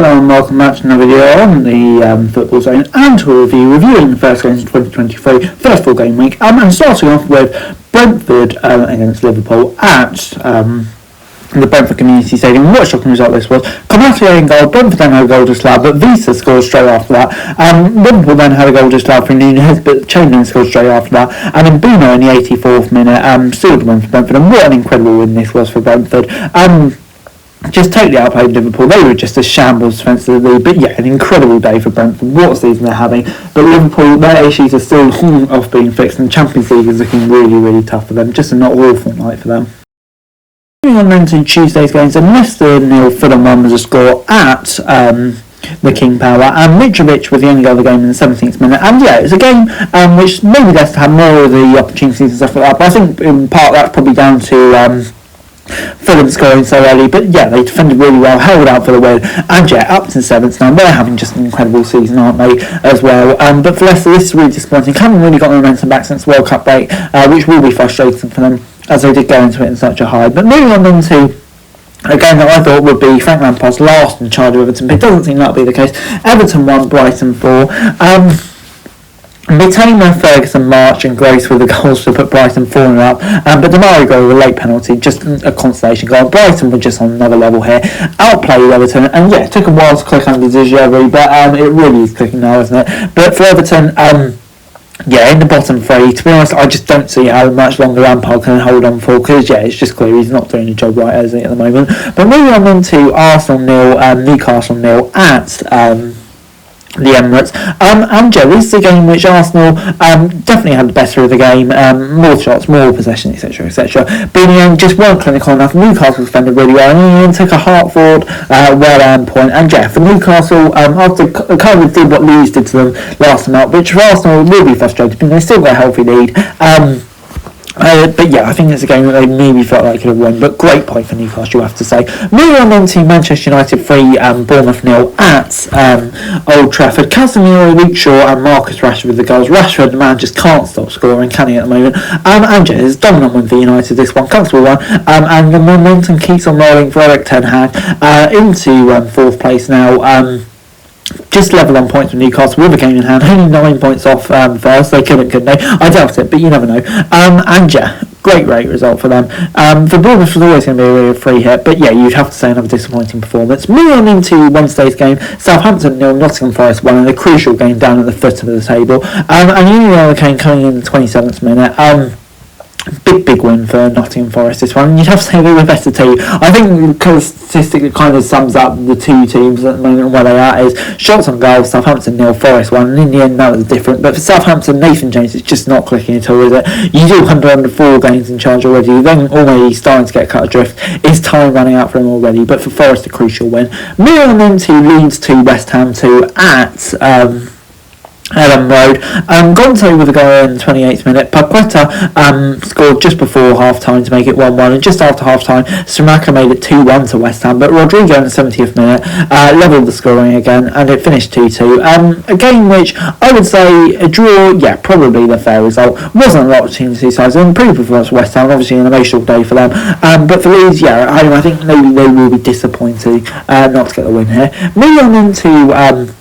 Hello and welcome back to another video on the Football Zone and to a reviewing the first games of 2023, first full game week, and starting off with Brentford against Liverpool at the Brentford Community Stadium. What a shocking result this was. Konaté in goal, Brentford then had a goal disallowed, but Visa scored straight after that. Liverpool then had a goal disallowed from Nunez, but Chamberlain scored straight after that. And then Bruno in the 84th minute sealed the win for Brentford, and what an incredible win this was for Brentford. Just totally outplayed Liverpool. They were just a shambles defensively, but yeah, an incredible day for Brentford. What a season they're having. But Liverpool, their issues are still off being fixed, and the Champions League is looking really, really tough for them. Just a not awful night for them. Moving on then to Tuesday's games, and Leicester 0, Fulham 1 was a score at the King Power, and Mitrovic was the only other game in the 17th minute. And yeah, it's a game which maybe Leicester had more of the opportunities and stuff like that, but I think in part that's probably down to Fulham scoring so early, but yeah, they defended really well, held out for the win, and yeah, up to 7th now. They're having just an incredible season, aren't they, as well? But for Leicester, this is really disappointing. Haven't really got the momentum back since the World Cup break, which will be frustrating for them, as they did go into it in such a high. But moving on then to a game that I thought would be Frank Lampard's last in charge of Everton, but it doesn't seem that to be the case. Everton 1, Brighton 4. Mitoma, Ferguson, March and Grace were the goals to put Brighton 4-0 up, but the Mari goal was a late penalty, just a consolation goal. Brighton were just on another level here, outplayed Everton, and yeah, it took a while to click under Zizerbi, but it really is clicking now, isn't it? But for Everton, yeah, in the bottom three, to be honest, I just don't see how much longer Lampard can hold on for, because yeah, it's just clear he's not doing the job right, is he, at the moment. But moving on then to Arsenal 0, Newcastle 0 at the Emirates. And yeah, this is a game which Arsenal definitely had the better of the game, more shots, more possession, etc, etc. But in the end, just weren't clinical enough. Newcastle defended really well, and in the end took a heart-forward, well-earned point. And yeah, for Newcastle, after kind of did what Leeds did to them last time out, which for Arsenal will be frustrating, but they still got a healthy lead. But yeah, I think it's a game that they maybe felt like could have won, but great point for Newcastle, you have to say. Moving on then to Manchester United 3, Bournemouth 0 at Old Trafford. Casemiro, Luke Shaw and Marcus Rashford with the goals. Rashford, the man, just can't stop scoring, can he, at the moment? And yeah, it's a dominant win for United, this one, comfortable one. And the momentum keeps on rolling for Erik ten Hag into 4th place now. Just level on points with Newcastle with a game in hand, only 9 points off first. They couldn't they? I doubt it, but you never know. And yeah, great result for them. For Bournemouth was always going to be a real free hit, but yeah, you'd have to say another disappointing performance. Moving on into Wednesday's game, Southampton 0, Nottingham Forest 1, and a crucial game down at the foot of the table. And Union came coming in the 27th minute. Big win for Nottingham Forest this one. You'd have to say they were better team. I think the statistic that kind of sums up the two teams at the moment and where they are is shots on goal, Southampton 0, Forest 1, and in the end that was different. But for Southampton, Nathan James is just not clicking at all, is it? You do under 4 games in charge already, then already starting to get cut adrift. Is time running out for him already? But for Forest, a crucial win. Moving on then to Leeds 2, West Ham 2 at Ellen Road. Gonzo with a goal in the 28th minute. Paqueta scored just before half time to make it 1-1, and just after half time Sramaca made it 2-1 to West Ham, but Rodrigo in the 70th minute levelled the scoring again, and it finished 2-2. A game which I would say a draw, yeah, probably the fair result. Wasn't a lot of teams two sides, and pretty performance for West Ham, obviously an emotional day for them, but for Leeds, yeah, at home, I think maybe they will be disappointed not to get the win here. Moving on into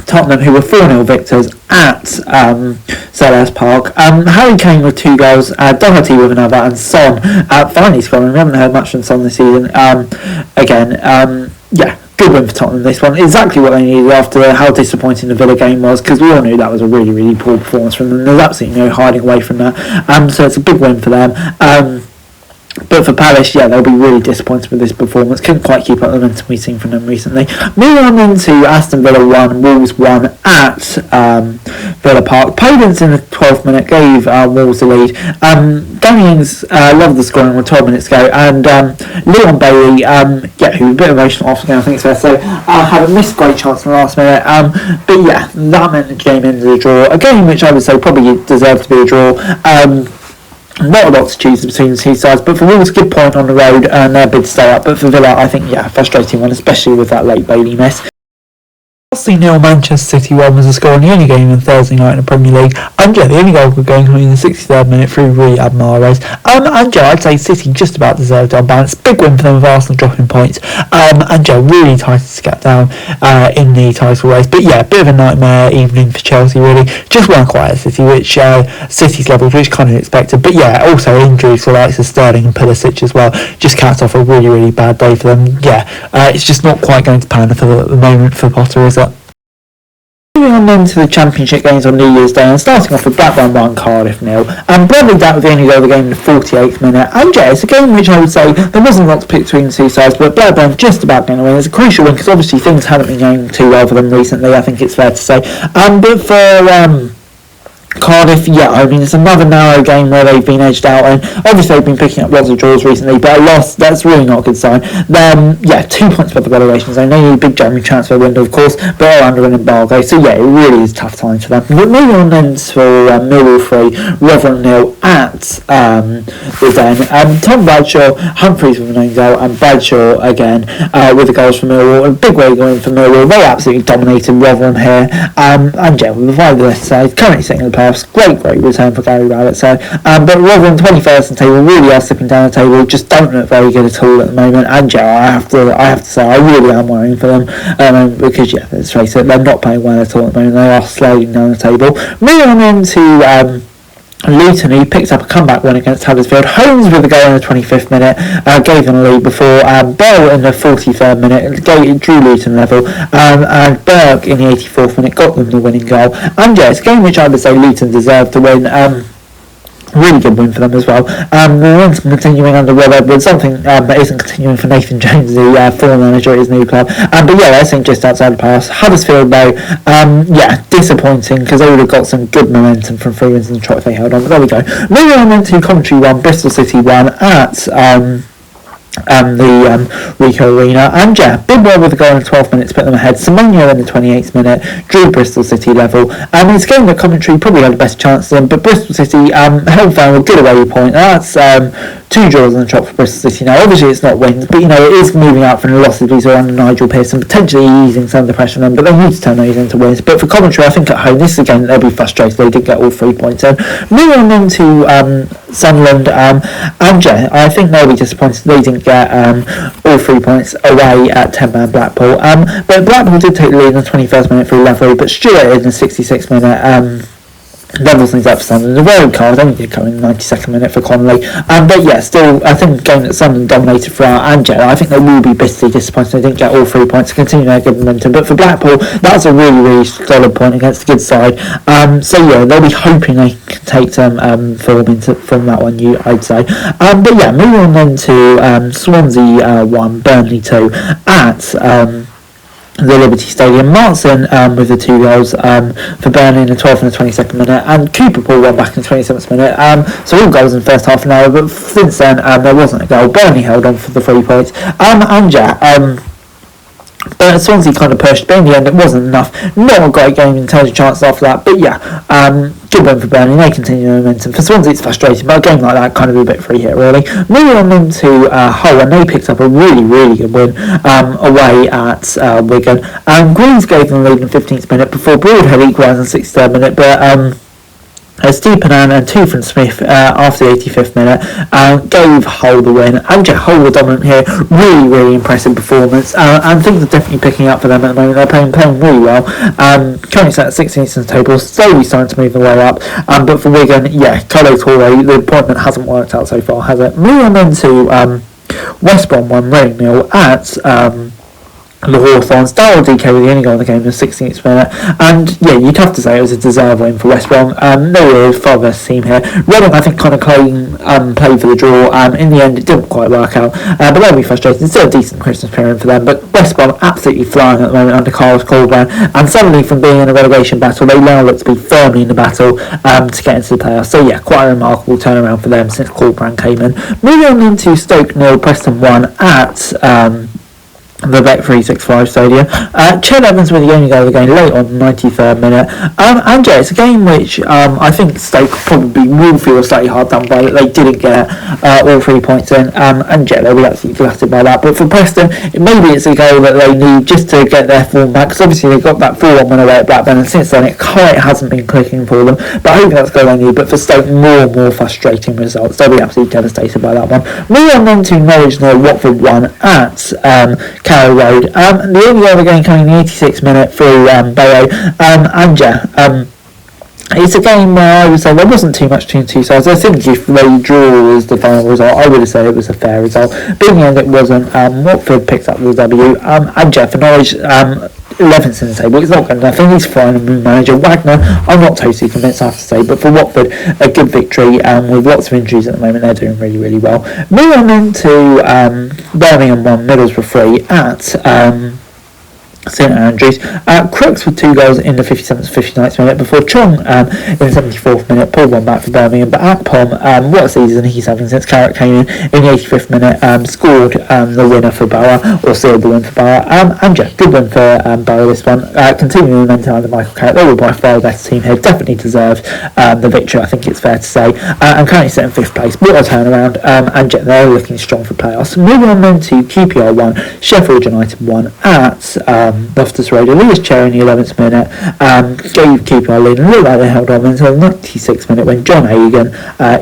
Tottenham, who were 4-0 victors at Selhurst Park. Harry Kane with 2 goals, Doherty with another, and Son finally scoring. We haven't heard much from Son this season. Yeah, good win for Tottenham this one. Exactly what they needed after how disappointing the Villa game was, because we all knew that was a really, really poor performance from them. There's absolutely no hiding away from that. So it's a big win for them. But for Palace, yeah, they'll be really disappointed with this performance. Couldn't quite keep up the momentum we've seen from them recently. Moving on then to Aston Villa 1, Wolves 1 at Villa Park. Podence in the 12th minute gave Wolves the lead. Danny Ings loved the scoring with 12 minutes ago, and Leon Bailey, yeah, who was a bit emotional after the game, I think it's fair to say, had a missed great chance in the last minute. But yeah, that meant the game ended a draw. A game which I would say probably deserved to be a draw. Not a lot to choose between the two sides, but for Wolves, good point on the road and their bid to stay up. But for Villa, I think, yeah, frustrating one, especially with that late Bailey miss. Chelsea 0, Manchester City 1 was the score on the only game on Thursday night in the Premier League. And yeah, the only goal going home in the 63rd minute through Riyad Mahrez. And yeah, I'd say City just about deserved on balance. Big win for them with Arsenal dropping points. And yeah, really tight to get down in the title race. But yeah, bit of a nightmare evening for Chelsea really. Just weren't quite at City, which City's level, which kind of expected. But yeah, also injuries for likes of Sterling and Pulisic as well. Just capped off a really, really bad day for them. Yeah, it's just not quite going to pan for the moment for Potter, is it? Moving on then to the Championship games on New Year's Day, and starting off with Blackburn 1, Cardiff 0, and Bradley that with the only goal of the game in the 48th minute. And yeah, it's a game which I would say there wasn't a lot to pick between the two sides, but Blackburn just about getting a win. It's a crucial win because obviously things haven't been going too well for them recently, I think it's fair to say. But for Cardiff, yeah, I mean, it's another narrow game where they've been edged out, and obviously they've been picking up lots of draws recently, but a loss, that's really not a good sign. Yeah, 2 points above the relegation zone. They need a big January transfer window, of course, but are under an embargo, so yeah, it really is tough times for them. But moving on then for Millwall 3, Rotherham 0 at the Den. Tom Bradshaw, Humphreys with an own goal, and Bradshaw again with the goals for Millwall. A big way going for Millwall. They absolutely dominated Rotherham here, and yeah, with the 5 left side, currently sitting in the playoffs. Great return for Gary Rowett. So, but Rotherham 21st on the table, really are slipping down the table. Just don't look very good at all at the moment. And yeah, I have to say, I really am worrying for them because yeah, let's face it, they're not playing well at all at the moment. They are sliding down the table. Moving on into Luton, who picked up a comeback win against Huddersfield. Holmes with a goal in the 25th minute, gave them a lead before Bell in the 43rd minute drew Luton level, and Berg in the 84th minute got them the winning goal. And yeah, it's a game which I would say Luton deserved to win. Really good win for them as well. The momentum continuing under Rob Edwards, something that isn't continuing for Nathan Jones, the former manager at his new club. But yeah, they're sitting just outside the playoffs. Huddersfield though, yeah, disappointing because they would have got some good momentum from 3 wins in the trot if they held on. But there we go. Moving on into Coventry 1, Bristol City 1 at the Rico Arena, and yeah, Bidwell with a goal in the 12th minute to put them ahead. Semenyo in the 28th minute drew Bristol City level. It's a game that Coventry probably had the best chance in, but Bristol City held down a good away point. That's 2 draws on the trot for Bristol City. Now obviously it's not wins, but you know, it is moving out from the losses these are under Nigel Pearson, potentially easing some of the pressure on them, but they need to turn those into wins. But for Coventry, I think at home this is a game that they'll be frustrated they did get all 3 points in. Moving on into Sunderland, and yeah, I think they'll be disappointed they didn't get all 3 points away at 10-man Blackpool. But Blackpool did take the lead in the 21st minute through Levery, but Stewart in the 66th minute levels things up for Sunderland. The red card only did come in the 92nd minute for Connolly. But yeah, still, I think the game that Sunderland dominated throughout, and yeah, I think they will be bitterly disappointed they didn't get all 3 points to continue their good momentum. But for Blackpool, that's a really, really solid point against a good side. So yeah, they'll be hoping they can take some form from that one, I'd say. But yeah, moving on then to Swansea 1, Burnley 2 at the Liberty Stadium. Martin with the 2 goals for Burnley in the 12th and the 22nd minute, and Cooper pulled one back in the 27th minute. So all goals in the first half an hour, but since then there wasn't a goal. Burnley held on for the 3 points. And yeah, but Swansea kind of pushed, but in the end it wasn't enough. Not a great game in terms of chances after that, but yeah, good win for Burnley. They continue the momentum. For Swansea it's frustrating, but a game like that kind of a bit free hit really. Moving on into Hull, and they picked up a really, really good win away at Wigan. Greaves gave them the lead in the 15th minute before Broadhead equalised in the 63rd minute, but Stepanen and 2 from Smith after the 85th minute gave Hull the win. And yeah, Hull were dominant here. Really, really impressive performance. And things are definitely picking up for them at the moment. They're playing really well. Currently set at 16th in the table, slowly starting to move their way up. But for Wigan, yeah, Colo Torre, the appointment hasn't worked out so far, has it? Moving on then to West Brom 1, Reading 0 at the Hawthorns. Darryl DK with the only goal in the game in the 16th minute, and yeah, you'd have to say it was a deserved win for West Brom. They were the far best team here. Reading, I think, kind of played for the draw. In the end it didn't quite work out, but they'll be frustrated. It's still a decent Christmas period for them, but West Brom absolutely flying at the moment under Carlos Colburn, and suddenly from being in a relegation battle they now look to be firmly in the battle to get into the playoffs. So yeah, quite a remarkable turnaround for them since Colburn came in. Moving on into Stoke 0, Preston 1 at the Bet365 Stadium. Ched Evans with the only goal of the game late on the 93rd minute. And yeah, it's a game which I think Stoke probably will feel slightly hard done by, that they didn't get all 3 points in. And yeah, they'll be absolutely flattered by that. But for Preston, maybe it's a goal that they need just to get their form back, because obviously they got that 4-1 win away at Blackburn, and since then it quite hasn't been clicking for them. But I hope that's the goal they need. But for Stoke, more and more frustrating results. They'll be absolutely devastated by that one. Moving on then to Norwich 0, Watford 1 at Carrow Road. The only goal of the game coming in the 86th minute through Bayo. And yeah, it's a game where I would say there wasn't too much between two sides. I think if they draw was the final result, I would have said it was a fair result. But in the end, it wasn't. Watford picks up the W. And yeah, for Norwich, 11th in the table, it's not good enough. He's fine and new manager. Wagner, I'm not totally convinced, I have to say, but for Watford, a good victory. With lots of injuries at the moment, they're doing really, really well. Moving on into Birmingham 1, Middlesbrough 3 at St Andrews. Crooks with 2 goals in the 57th and 59th minute before Chong in the 74th minute pulled one back for Birmingham. But Akpom, what a season he's having since Carrick came in the 85th minute, scored the winner for Bauer, or sealed the win for Bauer. And yeah, good win for Bauer this one. Continuing momentum under Michael Carrick, they were by far the better team here, definitely deserved the victory, I think it's fair to say. And currently set in 5th place, what a turnaround, and yeah, they're looking strong for playoffs. Moving on then to QPR 1, Sheffield United 1 at Loftus Road. Elias Chair in the 11th minute gave QPR lead, and looked like they held on until the 96th minute when John Hagan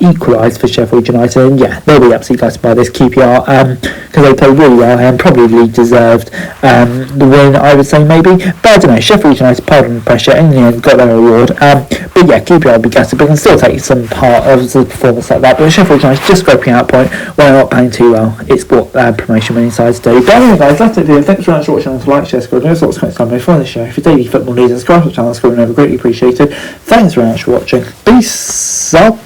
equalised for Sheffield United. And yeah, they'll be absolutely gutted by this QPR because they played really well and probably deserved the win, I would say, maybe. But I don't know, Sheffield United pardon the pressure, in the end got their reward. But yeah, QPR will be gutted, but can still take some part of the performance like that. But Sheffield United just scraping out a point when they're not playing too well. It's what promotion winning sides do. But anyway guys, that's it. Thanks very much for watching. Like, share, subscribe, no sorts of comments coming for this show. If you're daily football news, subscribe to the channel, it's never greatly appreciated. Thanks very much for watching. Peace out.